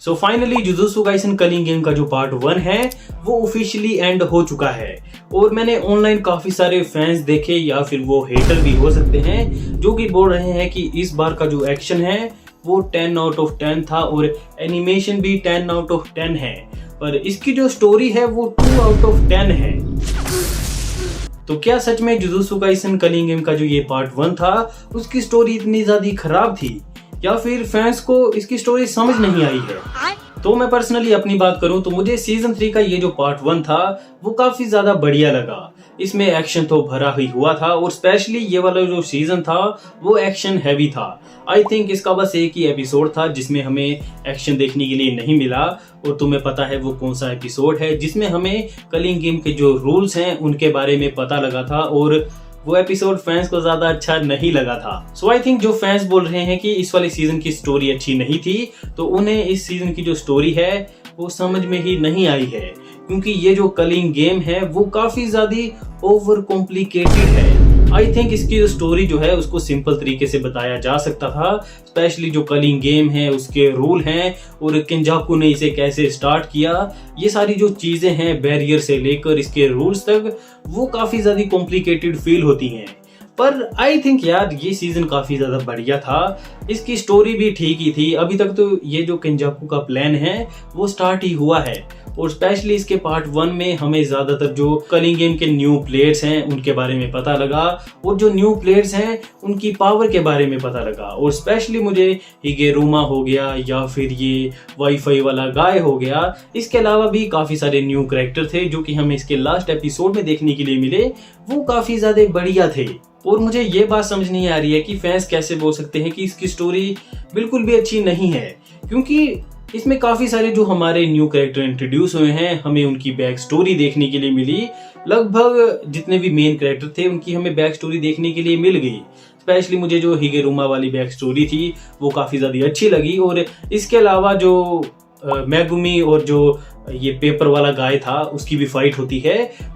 सो finally Jujutsu Kaisen culling game का जो part 1 है वो ऑफिशियली एंड हो चुका है और मैंने ऑनलाइन काफी सारे फैंस देखे या फिर वो हेटर भी हो सकते हैं जो कि बोल रहे हैं कि इस बार का जो एक्शन है वो 10 आउट ऑफ 10 था और एनिमेशन भी 10 आउट ऑफ 10 है, पर इसकी जो स्टोरी है वो 2 आउट ऑफ 10 है। तो क्या सच में जुजुत्सु काइसन कलिंग गेम का जो ये पार्ट 1 था उसकी स्टोरी इतनी ज्यादा खराब थी या फिर फैंस को इसकी स्टोरी समझ नहीं आई है? तो मैं पर्सनली अपनी बात करूं तो मुझे सीजन 3 का ये जो पार्ट 1 था वो काफी ज्यादा बढ़िया लगा। इसमें एक्शन तो भरा ही हुआ था और स्पेशली ये वाला जो सीजन था वो एक्शन हैवी था। आई थिंक इसका बस एक ही एपिसोड था जिसमें हमें एक्शन देखने के लिए नहीं मिला और तुम्हें पता है वो कौन सा एपिसोड है जिसमें हमें कलिंग गेम के जो रूल्स हैं उनके बारे में पता लगा था और वो एपिसोड फैंस को ज्यादा अच्छा नहीं लगा था। सो आई थिंक जो फैंस बोल रहे हैं कि इस वाले सीजन की स्टोरी अच्छी नहीं थी तो उन्हें इस सीजन की जो स्टोरी है वो समझ में ही नहीं आई है, क्योंकि ये जो कलिंग गेम है वो काफी ज्यादा ओवर कॉम्प्लिकेटेड है। आई थिंक इसकी जो स्टोरी जो है उसको सिंपल तरीके से बताया जा सकता था, स्पेशली जो कलिंग गेम है उसके रूल हैं और किंजाकू ने इसे कैसे स्टार्ट किया, ये सारी जो चीजें हैं बैरियर से लेकर इसके रूल्स तक वो काफी ज्यादा कॉम्प्लिकेटेड फील होती हैं। पर आई थिंक यार ये सीजन काफी ज्यादा बढ़िया था, इसकी स्टोरी भी ठीक ही थी। अभी तक तो ये जो किंजाकू का प्लान है वो स्टार्ट ही हुआ है और स्पेशली इसके पार्ट 1 में हमें ज्यादातर जो कलिंग गेम के न्यू प्लेयर्स हैं उनके बारे में पता लगा और जो न्यू प्लेयर्स हैं उनकी पावर के बारे में पता लगा और स्पेशली मुझे हिगेरुमा हो गया या फिर ये वाईफाई वाला गाय हो गया, इसके अलावा भी काफी सारे न्यू कैरेक्टर थे जो कि हमें इसके लास्ट एपिसोड में देखने के लिए मिले, वो काफी ज्यादा बढ़िया थे। और मुझे ये बात समझ नहीं आ रही है कि फैंस कैसे बोल सकते हैं कि इसकी स्टोरी बिल्कुल भी अच्छी नहीं है, क्योंकि इसमें काफी सारे जो हमारे न्यू कैरेक्टर इंट्रोड्यूस हुए हैं हमें उनकी बैक स्टोरी देखने के लिए मिली। लगभग जितने भी मेन कैरेक्टर थे उनकी हमें बैक स्टोरी देखने के लिए मिल गई। स्पेशली मुझे जो हिगेरुमा वाली बैक स्टोरी थी वो काफी ज्यादा अच्छी लगी और इसके अलावा जो मेगुमी और जो ये पेपर वाला गाय था उसकी भी फाइट होती है।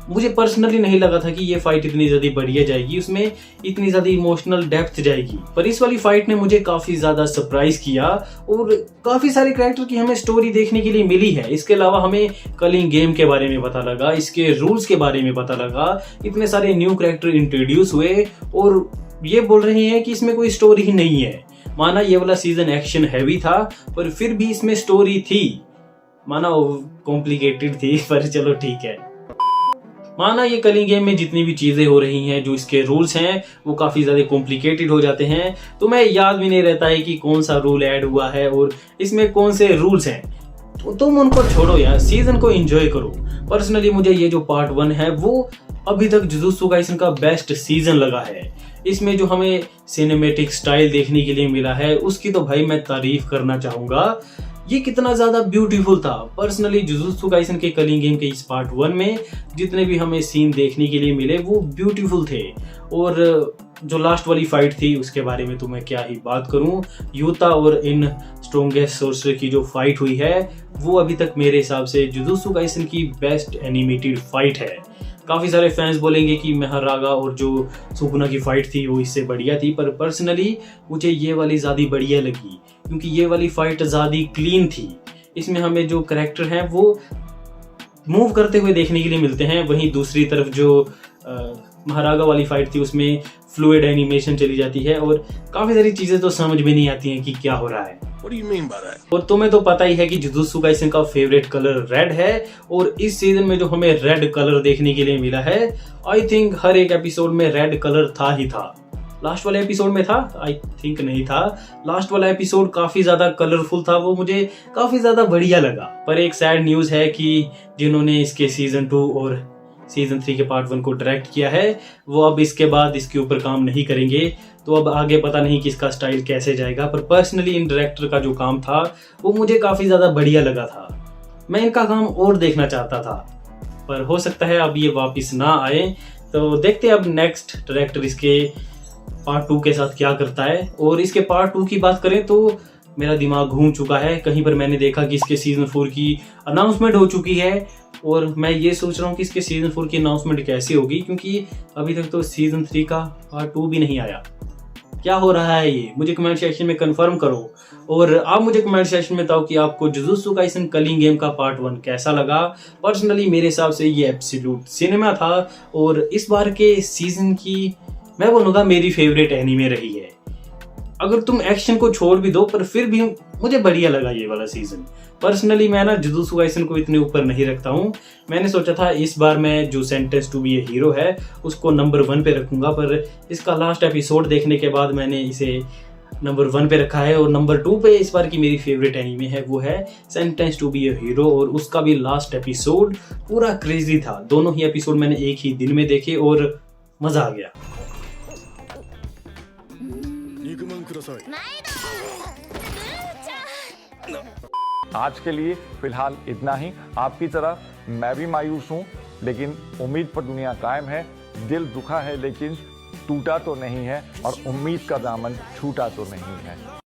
मुझे पर्सनली नहीं लगा था कि ये फाइट इतनी ज्यादा बढ़िया जाएगी, उसमें इतनी ज्यादा इमोशनल डेप्थ जाएगी, पर इस वाली फाइट ने मुझे काफी ज्यादा सरप्राइज किया और काफी सारे कैरेक्टर की हमें स्टोरी देखने के लिए मिली है। इसके अलावा हमें कलिंग गेम के बारे में पता लगा, इसके रूल्स के बारे में पता लगा, इतने सारे न्यू कैरेक्टर इंट्रोड्यूस हुए और ये बोल रहे हैं कि इसमें कोई स्टोरी ही नहीं है। माना ये वाला सीजन एक्शन हैवी था पर फिर भी इसमें स्टोरी थी, माना कॉम्प्लिकेटेड थी पर चलो ठीक है। माना ये कलिंग गेम में जितनी भी चीजें हो रही हैं जो इसके रूल्स हैं वो काफी ज्यादा कॉम्प्लिकेटेड हो जाते हैं, तो मैं याद भी नहीं रहता है कि कौन सा रूल ऐड हुआ है और इसमें कौन से रूल्स हैं। तो तुम उनको छोड़ो यार, सीजन को एंजॉय करो। पर्सनली मुझे ये जो पार्ट 1 है वो अभी तक जुजुत्सु काइसन का बेस्ट सीजन लगा है। इसमें जो हमें सिनेमैटिक स्टाइल देखने के लिए मिला है उसकी तो भाई मैं तारीफ करना चाहूंगा। ये कितना ज्यादा ब्यूटीफुल था। पर्सनली जुजुत्सु काइसन के कलिंग गेम के इस पार्ट 1 में जितने भी हमें सीन देखने के लिए मिले वो ब्यूटीफुल थे और जो लास्ट वाली फाइट थी उसके बारे में तो मैं क्या ही बात करूं। यूता और इन स्ट्रॉन्गेस्ट सोर्सर की जो फाइट हुई है वो अभी तक मेरे हिसाब से जुजुत्सु काइसन की बेस्ट एनिमेटेड फाइट है। काफी सारे फैंस बोलेंगे कि मेहरागा और जो सुकुना की फाइट थी वो इससे बढ़िया थी, पर पर्सनली मुझे ये वाली ज्यादा बढ़िया लगी क्योंकि ये वाली फाइट ज्यादा क्लीन थी। इसमें हमें जो कैरेक्टर हैं वो मूव करते हुए देखने के लिए मिलते हैं, वहीं दूसरी तरफ जो महारागा वाली फाइट थी उसमें फ्लूइड एनिमेशन चली जाती है और काफी सारी चीजें तो समझ में नहीं आती हैं कि क्या हो रहा है। What do you mean by that? और तुम्हें तो पता ही है कि जुजुत्सु काइसन का फेवरेट कलर रेड है और इस सीजन में जो हमें रेड कलर देखने के लिए मिला है आई थिंक हर एक एपिसोड में रेड कलर था ही था। लास्ट वाले एपिसोड में था? आई थिंक नहीं था। लास्ट वाला एपिसोड काफी ज्यादा कलरफुल था, वो मुझे काफी ज्यादा बढ़िया लगा। पर एक सैड न्यूज है कि जिन्होंने इसके सीजन 2 और सीजन 3 के पार्ट 1 को डायरेक्ट किया है वो अब इसके बाद इसके ऊपर काम नहीं करेंगे, तो अब आगे पता नहीं कि इसका स्टाइल कैसे जाएगा। पर पर्सनली इन डायरेक्टर का जो काम था वो मुझे काफी ज्यादा बढ़िया लगा था। मैं इनका काम और देखना चाहता था, पर हो सकता है अब ये वापस ना आए। तो देखते हैं अब नेक्स्ट डायरेक्टर इसके पार्ट 2 के साथ क्या करता है। और इसके पार्ट 2 की बात करें तो मेरा दिमाग घूम चुका है। कहीं पर मैंने देखा कि इसके सीजन 4 की अनाउंसमेंट हो चुकी है और मैं ये सोच रहा हूँ कि इसके सीजन 4 की अनाउंसमेंट कैसे होगी, क्योंकि अभी तक तो सीजन 3 का पार्ट 2 भी नहीं आया। क्या हो रहा है ये, मुझे कमेंट सेक्शन में कंफर्म करो। और आप मुझे कमेंट सेक्शन में बताओ कि आपको जुजुत्सु काइसन कलिंग गेम का पार्ट 1 कैसा लगा। पर्सनली मेरे हिसाब से ये एब्सोल्यूट सिनेमा था और इस बार के सीजन की मैं बोलूँगा मेरी फेवरेट एनीमे रही है। अगर तुम एक्शन को छोड़ भी दो पर फिर भी मुझे बढ़िया लगा ये वाला सीजन। पर्सनली मैं ना जुजुत्सु काइसन को इतने ऊपर नहीं रखता हूँ। मैंने सोचा था इस बार मैं जो sentence to be a hero है उसको नंबर 1 पे रखूंगा, पर इसका लास्ट एपिसोड देखने के बाद मैंने इसे नंबर 1 पे रखा है। और नंबर 2 पे इस बार की मेरी फेवरेट एनीमे है वो है sentence to be a hero, और उसका भी लास्ट एपिसोड पूरा क्रेजी था। दोनों ही एपिसोड मैंने एक ही दिन में देखे और मजा आ गया। आज के लिए फिलहाल इतना ही। आपकी तरह मैं भी मायूस हूँ, लेकिन उम्मीद पर दुनिया कायम है। दिल दुखा है लेकिन टूटा तो नहीं है, और उम्मीद का दामन छूटा तो नहीं है।